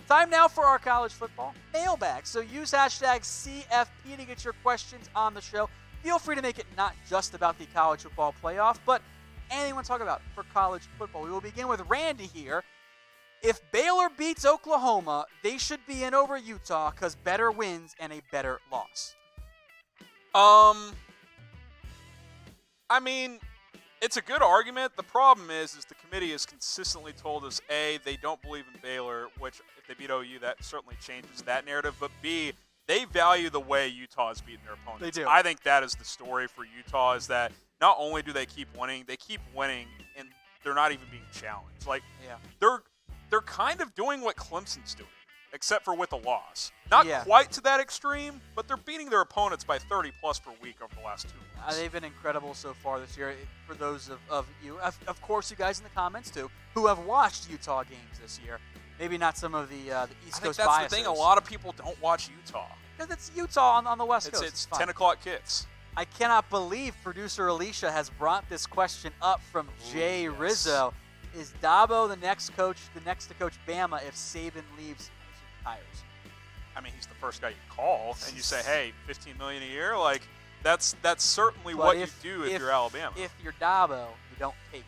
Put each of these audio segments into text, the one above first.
Time now for our college football mailbag. So use hashtag CFP to get your questions on the show. Feel free to make it not just about the college football playoff, but anything you want to talk about for college football. We will begin with Randy here. If Baylor beats Oklahoma, they should be in over Utah because better wins and a better loss. I mean, it's a good argument. The problem is the committee has consistently told us, A, they don't believe in Baylor, which if they beat OU, that certainly changes that narrative. But B, they value the way Utah has beaten their opponents. They do. I think that is the story for Utah, is that not only do they keep winning, and they're not even being challenged. Like, they're kind of doing what Clemson's doing, except for with a loss. Not quite to that extreme, but they're beating their opponents by 30-plus per week over the last 2 weeks. They've been incredible so far this year. For those of you, of course, you guys in the comments too, who have watched Utah games this year. Maybe not some of the East Coast biases. That's the thing. A lot of people don't watch Utah. Because it's Utah on the West Coast. It's 10 o'clock kicks. I cannot believe producer Alicia has brought this question up from Jay Rizzo. Is Dabo the next to coach Bama if Saban leaves and retires? I mean, he's the first guy you call, and you say, hey, $15 million a year? Like, that's certainly what you do if you're Alabama. If you're Dabo, you don't take it.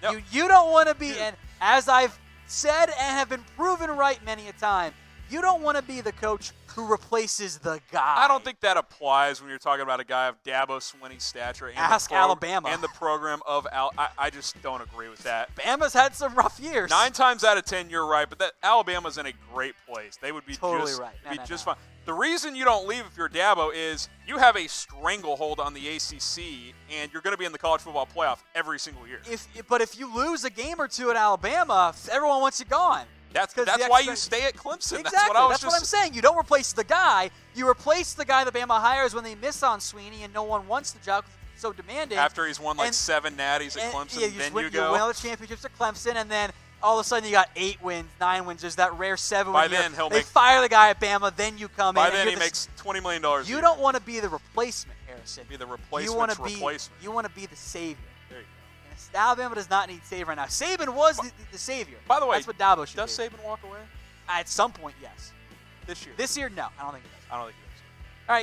No. You don't want to be, and as I've said and have been proven right many a time, you don't want to be the coach who replaces the guy. I don't think that applies when you're talking about a guy of Dabo Swinney's stature. And Ask Alabama. And the program of I just don't agree with that. Bama's had some rough years. 9 times out of 10, you're right, but that Alabama's in a great place. They would be totally just, right. just fine. The reason you don't leave if you're Dabo is you have a stranglehold on the ACC, and you're going to be in the college football playoff every single year. But if you lose a game or two at Alabama, everyone wants you gone. That's why you stay at Clemson. Exactly. That's what I'm saying. You don't replace the guy. You replace the guy that Bama hires when they miss on Swinney and no one wants the job because it's so demanding. After he's won 7 natties at Clemson, then you go. You win all the championships at Clemson, and then all of a sudden you got 8 wins, 9 wins. There's that rare 7 By win then, year. They fire the guy at Bama, then you come in. By then he makes $20 million a year. You don't want to be the replacement, Harrison. Be the replacement's replacement. You want to be the savior. There you go. Alabama does not need savior right now. Saban was the savior. By the way, that's what Dabo should does be. Saban walk away? At some point, yes. This year? This year, no. I don't think he does. I don't think he does. All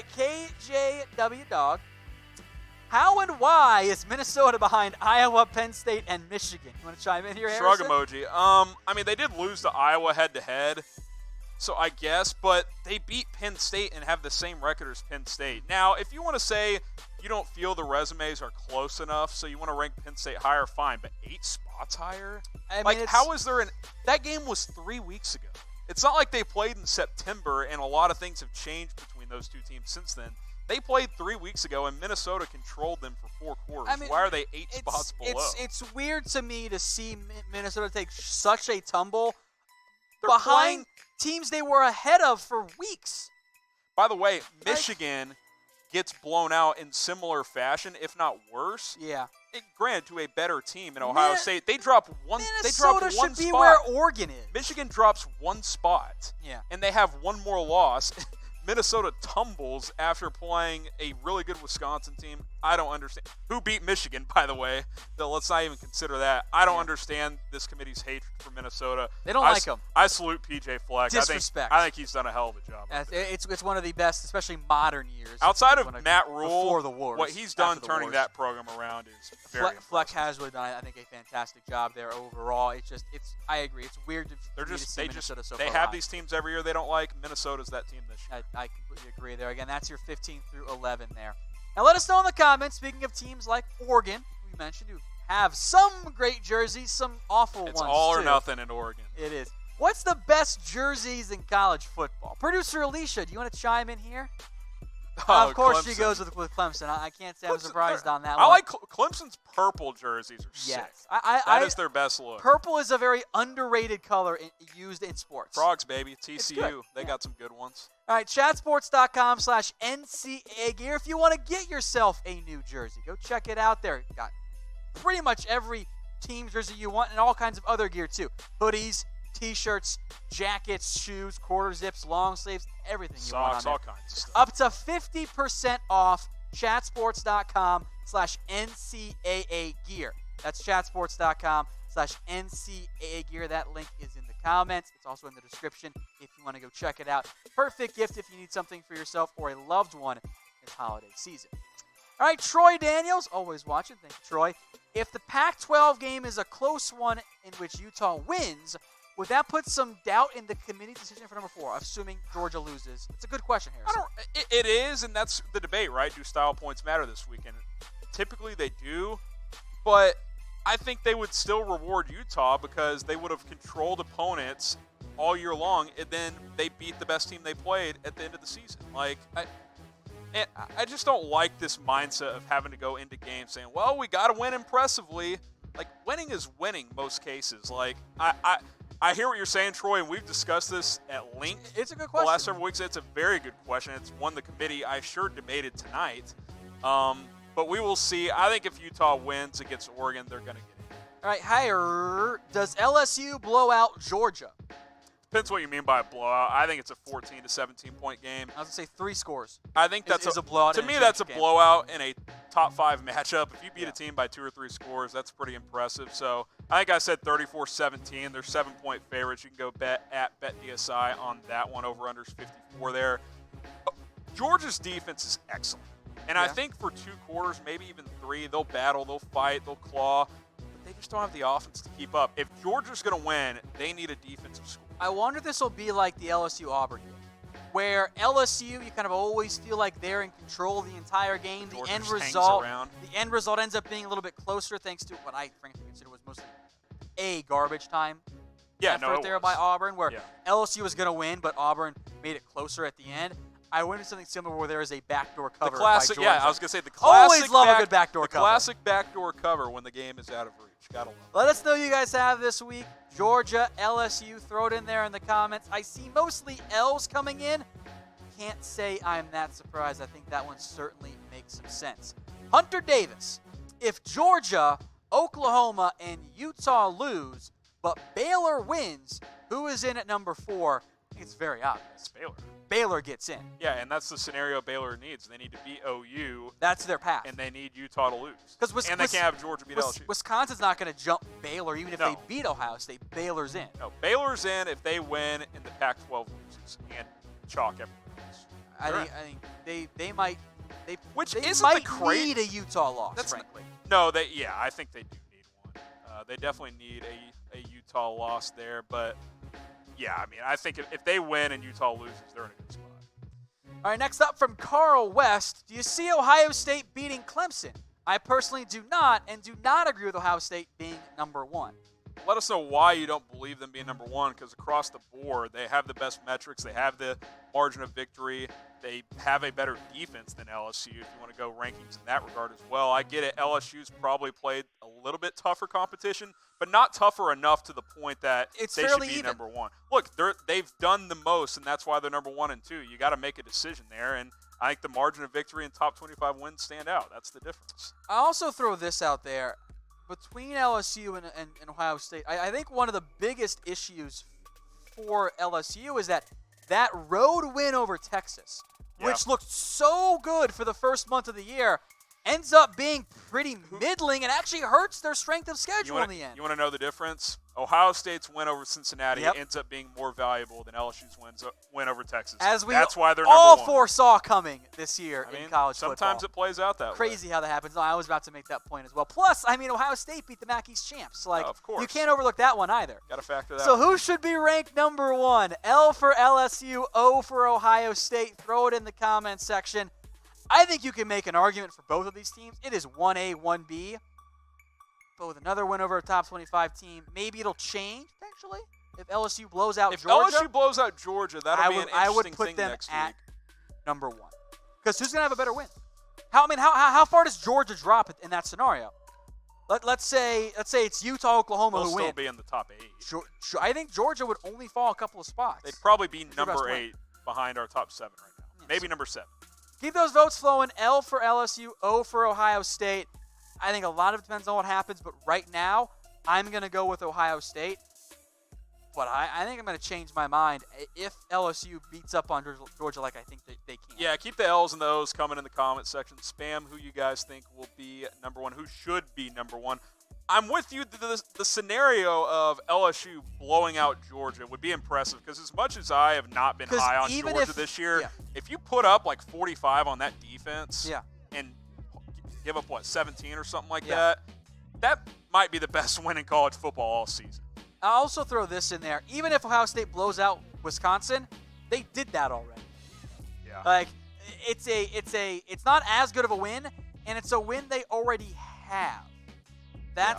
right, KJW Dog. How and why is Minnesota behind Iowa, Penn State, and Michigan? You want to chime in here, Shrug Harrison? emoji. I mean, they did lose to Iowa head-to-head, so I guess, but they beat Penn State and have the same record as Penn State. Now, if you want to say you don't feel the resumes are close enough, so you want to rank Penn State higher, fine, but 8 spots higher? How is there that game was 3 weeks ago. It's not like they played in September, and a lot of things have changed between those two teams since then. They played 3 weeks ago, and Minnesota controlled them for 4 quarters. I mean, why are they 8 spots below? It's weird to me to see Minnesota take such a tumble They're behind teams they were ahead of for weeks. By the way, Michigan gets blown out in similar fashion, if not worse. Yeah. Granted, to a better team in Ohio State. They drop one. Minnesota should be spot. where Oregon is. Michigan drops 1 spot. Yeah. And they have 1 more loss. Minnesota tumbles after playing a really good Wisconsin team. I don't understand. Who beat Michigan, by the way? Let's not even consider that. I don't understand this committee's hatred for Minnesota. They don't like him. I salute PJ Fleck. Disrespect. I think he's done a hell of a job. It's one of the best, especially modern years. Outside of Matt Rule, before the wars, what he's done turning that program around is very impressive. Fleck has really done, I think, a fantastic job there overall. I agree. It's weird to see Minnesota so far They have these teams every year they don't like. Minnesota's that team this year. I completely agree there. Again, that's your 15 through 11 there. Now let us know in the comments, speaking of teams like Oregon, who you mentioned, who have some great jerseys, some awful ones, It's all or nothing in Oregon. It is. What's the best jerseys in college football? Producer Alicia, do you want to chime in here? Of course Clemson. she goes with Clemson. I can't say I'm surprised on that I one. like Clemson's purple jerseys are sick. That is their best look. Purple is a very underrated color used in sports. Frogs, baby. TCU. They got some good ones. All right, chatsports.com/NCAA gear. If you want to get yourself a new jersey, go check it out there. Got pretty much every team jersey you want and all kinds of other gear too. Hoodies, T-shirts, jackets, shoes, quarter zips, long sleeves, everything you want on there. All kinds of stuff. Up to 50% off chatsports.com/NCAA gear. That's chatsports.com LSU.com/NCAA gear. That link is in the comments. It's also in the description if you want to go check it out. Perfect gift if you need something for yourself or a loved one this holiday season. All right, Troy Daniels, always watching. Thank you, Troy. If the Pac-12 game is a close one in which Utah wins, would that put some doubt in the committee decision for number 4, assuming Georgia loses? It's a good question, Harrison. It is, and that's the debate, right? Do style points matter this weekend? Typically they do, but I think they would still reward Utah because they would have controlled opponents all year long, and then they beat the best team they played at the end of the season. I just don't like this mindset of having to go into games saying, well, we got to win impressively. Like, winning is winning most cases. Like, I hear what you're saying, Troy, and we've discussed this at length. It's a good question. The last several weeks, it's a very good question. It's one the committee, I sure, debated tonight. But we will see. I think if Utah wins against Oregon, they're going to get it. All right, higher. Does LSU blow out Georgia? Depends what you mean by a blowout. I think it's a 14 to 17 point game. I was going to say 3 scores. I think that's a blowout. To me, that's a blowout in a top 5 matchup. If you beat a team by 2 or 3 scores, that's pretty impressive. So I think I said 34-17. They're 7-point favorites. You can go bet at BetDSI on that one. Over unders 54 there. Georgia's defense is excellent. And I think for 2 quarters, maybe even 3, they'll battle, they'll fight, they'll claw. But they just don't have the offense to keep up. If Georgia's going to win, they need a defensive score. I wonder if this will be like the LSU Auburn game, where LSU, you kind of always feel like they're in control the entire game. Georgia The end result ends up being a little bit closer thanks to what I frankly consider was mostly a garbage time effort there by Auburn, where LSU was going to win, but Auburn made it closer at the end. I went into something similar where there is a backdoor cover by Georgia. Yeah, I was going to say the classic. Always love a good backdoor cover. Classic backdoor cover when the game is out of reach. Gotta love it. Let us know who you guys have this week. Georgia, LSU, throw it in there in the comments. I see mostly L's coming in. Can't say I'm that surprised. I think that one certainly makes some sense. Hunter Davis, if Georgia, Oklahoma, and Utah lose, but Baylor wins, who is in at number 4? I think it's very obvious. It's Baylor. Baylor gets in. Yeah, and that's the scenario Baylor needs. They need to beat OU. That's their path. And they need Utah to lose. And they can't have Georgia beat LSU. Wisconsin's not going to jump Baylor, even if they beat Ohio State. Baylor's in. No, Baylor's in if they win and the Pac-12 loses and chalk everything else. I think they might. Which they isn't might the crazy. need a Utah loss, frankly. I think they do need one. They definitely need a Utah loss there, but. Yeah, I mean, I think if they win and Utah loses, they're in a good spot. All right, next up from Carl West. Do you see Ohio State beating Clemson? I personally do not, and do not agree with Ohio State being number 1. Let us know why you don't believe them being number 1, because across the board, they have the best metrics. They have the margin of victory. They have a better defense than LSU, if you want to go rankings in that regard as well. I get it. LSU's probably played a little bit tougher competition, but not tougher enough to the point that they should be number 1. Look, they've done the most, and that's why they're number 1 and 2. You got to make a decision there, and I think the margin of victory and top 25 wins stand out. That's the difference. I also throw this out there. Between LSU and Ohio State, I think one of the biggest issues for LSU is that road win over Texas, which looked so good for the first month of the year, ends up being pretty middling and actually hurts their strength of schedule in the end. You want to know the difference? Ohio State's win over Cincinnati ends up being more valuable than LSU's win over Texas. That's why they're number 1. All foresaw coming this year in college football. Sometimes it plays out that way. Crazy how that happens. No, I was about to make that point as well. Plus, I mean, Ohio State beat the MAC East champs. Of course. You can't overlook that one either. Got to factor that. So who should be ranked number 1? L for LSU, O for Ohio State. Throw it in the comments section. I think you can make an argument for both of these teams. It is 1A, 1B. But with another win over a top 25 team, maybe it'll change, potentially, if LSU blows out Georgia. If LSU blows out Georgia, that'll be an interesting thing next week. I would put them at number 1. Because who's going to have a better win? How far does Georgia drop in that scenario? Let's say it's Utah, Oklahoma who win. They'll still be in the top 8. I think Georgia would only fall a couple of spots. They'd probably be number 8 behind our top 7 right now. Maybe number 7. Keep those votes flowing. L for LSU, O for Ohio State. I think a lot of it depends on what happens, but right now, I'm going to go with Ohio State. But I think I'm going to change my mind if LSU beats up on Georgia like I think they can. Yeah, keep the L's and the O's coming in the comment section. Spam who you guys think will be number 1, who should be number 1. I'm with you. The scenario of LSU blowing out Georgia would be impressive because as much as I have not been high on Georgia this year, if you put up like 45 on that defense and give up, 17 or something like that, that might be the best win in college football all season. I'll also throw this in there. Even if Ohio State blows out Wisconsin, they did that already. Yeah. Like, it's not as good of a win, and it's a win they already have. I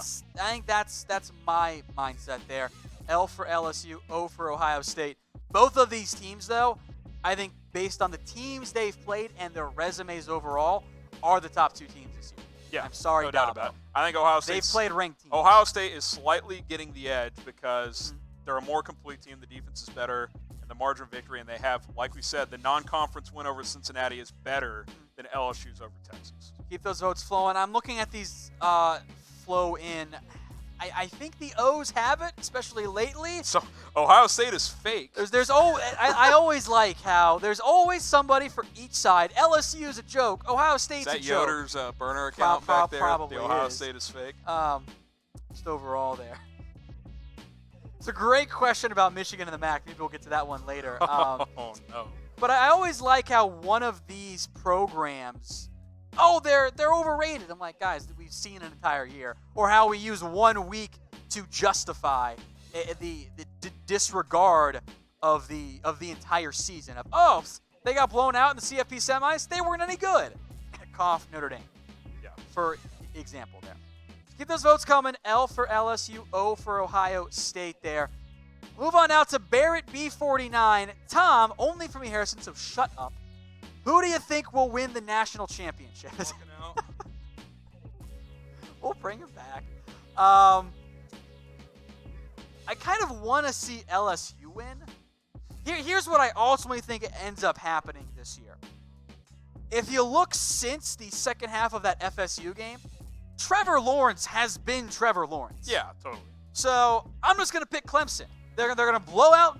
think that's my mindset there. L for LSU, O for Ohio State. Both of these teams, though, I think based on the teams they've played and their resumes overall, are the top 2 teams this year. Yeah, I'm sorry, no doubt about it. I think Ohio State. They've played ranked teams. Ohio State is slightly getting the edge because they're a more complete team. The defense is better, and the margin of victory, and they have, like we said, the non-conference win over Cincinnati is better than LSU's over Texas. Keep those votes flowing. I'm looking at these flow in. I think the O's have it, especially lately. So Ohio State is fake. I always like how there's always somebody for each side. LSU is a joke. Ohio State's a joke. Is that Yoder's burner account back there? Probably the Ohio State is fake. Just overall there. It's a great question about Michigan and the MAC. Maybe we'll get to that one later. Oh no. But I always like how one of these programs. They're overrated. I'm like, guys, we've seen an entire year. Or how we use 1 week to justify the disregard of the entire season. They got blown out in the CFP semis. They weren't any good. Cough, Notre Dame. Yeah. For example there. Keep those votes coming. L for LSU, O for Ohio State there. Move on now to Barrett B49. Tom, only for me, Harrison, so shut up. Who do you think will win the national championship? We'll bring him back. I kind of want to see LSU win. Here's what I ultimately think ends up happening this year. If you look since the second half of that FSU game, Trevor Lawrence has been Trevor Lawrence. Yeah, totally. So I'm just going to pick Clemson. They're going to blow out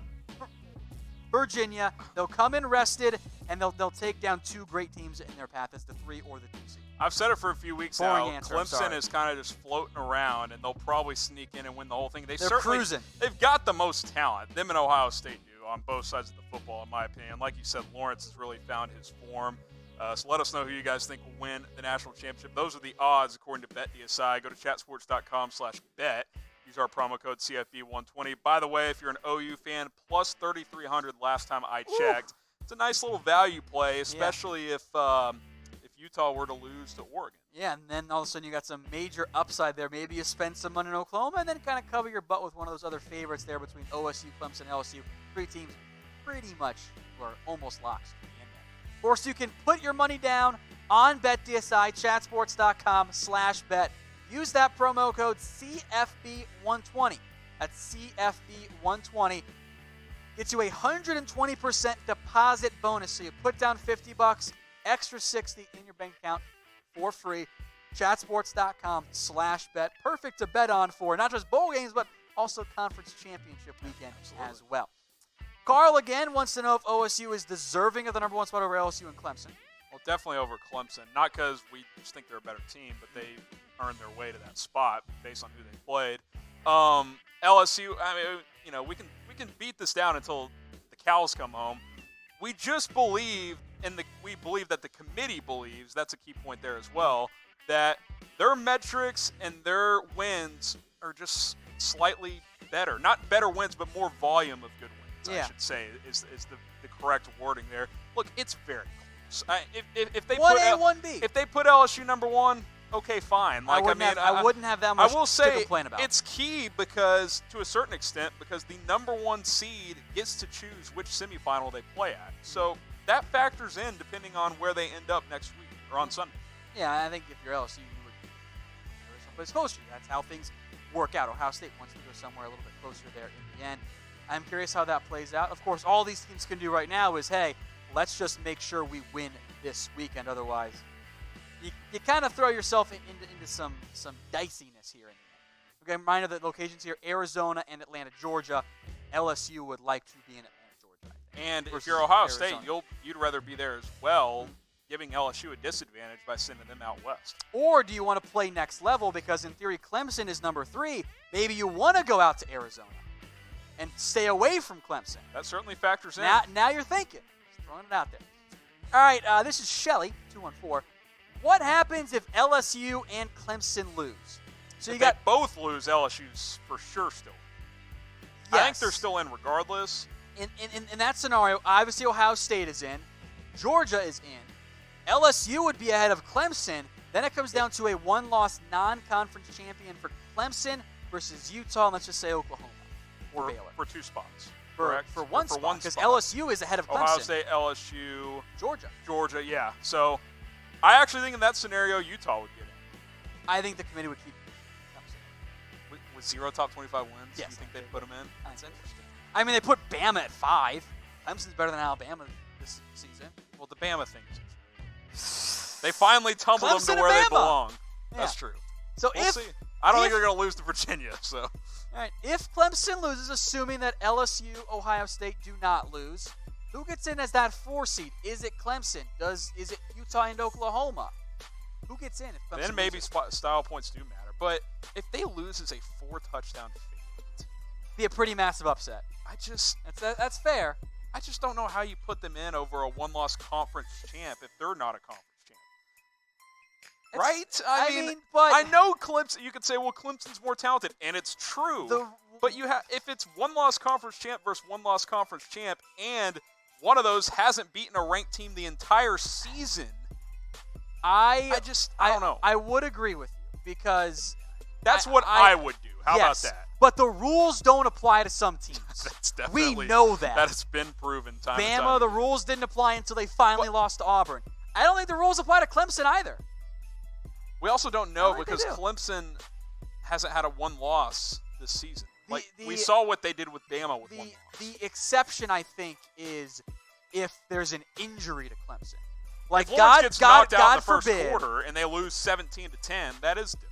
Virginia. They'll come in rested, and they'll take down 2 great teams in their path as the 3 or the 2 seed. I've said it for a few weeks Boring now. answer, Clemson is kind of just floating around, and they'll probably sneak in and win the whole thing. They're cruising. They've got the most talent. Them and Ohio State do on both sides of the football, in my opinion. Like you said, Lawrence has really found his form. So let us know who you guys think will win the national championship. Those are the odds according to BetDSI. Go to chatsports.com/bet. Use our promo code CFB120. By the way, if you're an OU fan, plus 3,300 last time I checked. It's a nice little value play, especially if Utah were to lose to Oregon. Yeah, and then all of a sudden you got some major upside there. Maybe you spend some money in Oklahoma and then kind of cover your butt with one of those other favorites there between OSU, Clemson, LSU. 3 teams pretty much or almost locks. Of course, you can put your money down on BetDSI, chatsports.com/bet. Use that promo code CFB120. That's CFB120. Gets you a 120% deposit bonus. So you put down $50, extra $60 in your bank account for free. Chatsports.com/bet. Perfect to bet on for not just bowl games, but also conference championship weekend as well. Carl again wants to know if OSU is deserving of the number 1 spot over LSU and Clemson. Well, definitely over Clemson. Not because we just think they're a better team, but they've earned their way to that spot based on who they played. LSU, we can beat this down until the cows come home. We just believe, we believe that the committee believes, that's a key point there as well, that their metrics and their wins are just slightly better. Not better wins, but more volume of good wins, I should say, is the correct wording there. Look, it's very close. If they 1A, 1B. If they put LSU number 1, okay, fine. I wouldn't have that much to complain about. It's key because, to a certain extent, because the number 1 seed gets to choose which semifinal they play at. So that factors in depending on where they end up next week or on Sunday. Yeah, I think if you're LSU, you would go someplace closer. That's how things work out. Ohio State wants to go somewhere a little bit closer there in the end. I'm curious how that plays out. Of course, all these teams can do right now is, hey, let's just make sure we win this weekend. Otherwise, you kind of throw yourself into some diciness here in the end. Okay, reminder the locations here: Arizona and Atlanta, Georgia. LSU would like to be in Atlanta, Georgia. And if you're Ohio State, you'd rather be there as well giving LSU a disadvantage by sending them out west. Or do you want to play next level because, in theory, Clemson is number 3. Maybe you want to go out to Arizona and stay away from Clemson. That certainly factors in. Now you're thinking. Just throwing it out there. All right, this is Shelly, 214. What happens if LSU and Clemson lose? So if you got they both lose, LSU's for sure still. Yes. I think they're still in regardless. In that scenario, obviously Ohio State is in. Georgia is in. LSU would be ahead of Clemson. Then it comes down to a one-loss non-conference champion for Clemson versus Utah, and let's just say Oklahoma or Baylor. For 2 spots. For one spot, because LSU is ahead of Clemson. Ohio State, LSU, Georgia, yeah. So I actually think in that scenario, Utah would get in. I think the committee would keep Clemson. With 0 top 25 wins, yes, you think they'd put them in? That's interesting. I mean, they put Bama at 5. Clemson's better than Alabama this season. Well, the Bama thing is They finally tumbled Clemson them to where and they Bama. belong. Yeah. That's true. So We'll see. I don't think they're going to lose to Virginia. So, all right, if Clemson loses, assuming that LSU, Ohio State do not lose, who gets in as that 4 seed? Is it Clemson? Is it Utah and Oklahoma? Who gets in if Clemson then maybe loses? style points do matter. But if they lose as a 4-touchdown favorite, Be a pretty massive upset. That's fair. I just don't know how you put them in over a one-loss conference champ if they're not a conference champ. Right? I mean, but I know Clemson. You could say, well, Clemson's more talented, and it's true. But if it's one-loss conference champ versus one-loss conference champ, and one of those hasn't beaten a ranked team the entire season, I don't know. I would agree with you because that's what I would do. How about that? But the rules don't apply to some teams. That's definitely, we know that. That has been proven time and time Bama, the again. rules didn't apply until they finally lost to Auburn. I don't think the rules apply to Clemson either. We also don't know think because they do. Clemson hasn't had a one loss this season. We saw what they did with Bama with one loss. The exception, I think, is if there's an injury to Clemson. If Lawrence gets knocked out in the first forbid, quarter and they lose 17-10, that is different.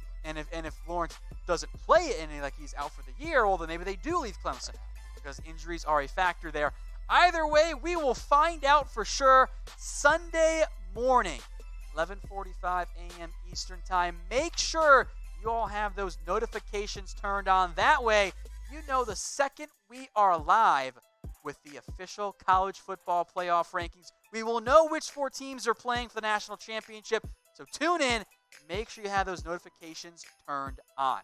And if Lawrence doesn't play it and he's out for the year, well, then maybe they do leave Clemson out because injuries are a factor there. Either way, we will find out for sure Sunday morning, 11:45 a.m. Eastern Time. Make sure you all have those notifications turned on. That way, you know the second we are live with the official college football playoff rankings, we will know which 4 teams are playing for the national championship. So tune in. Make sure you have those notifications turned on.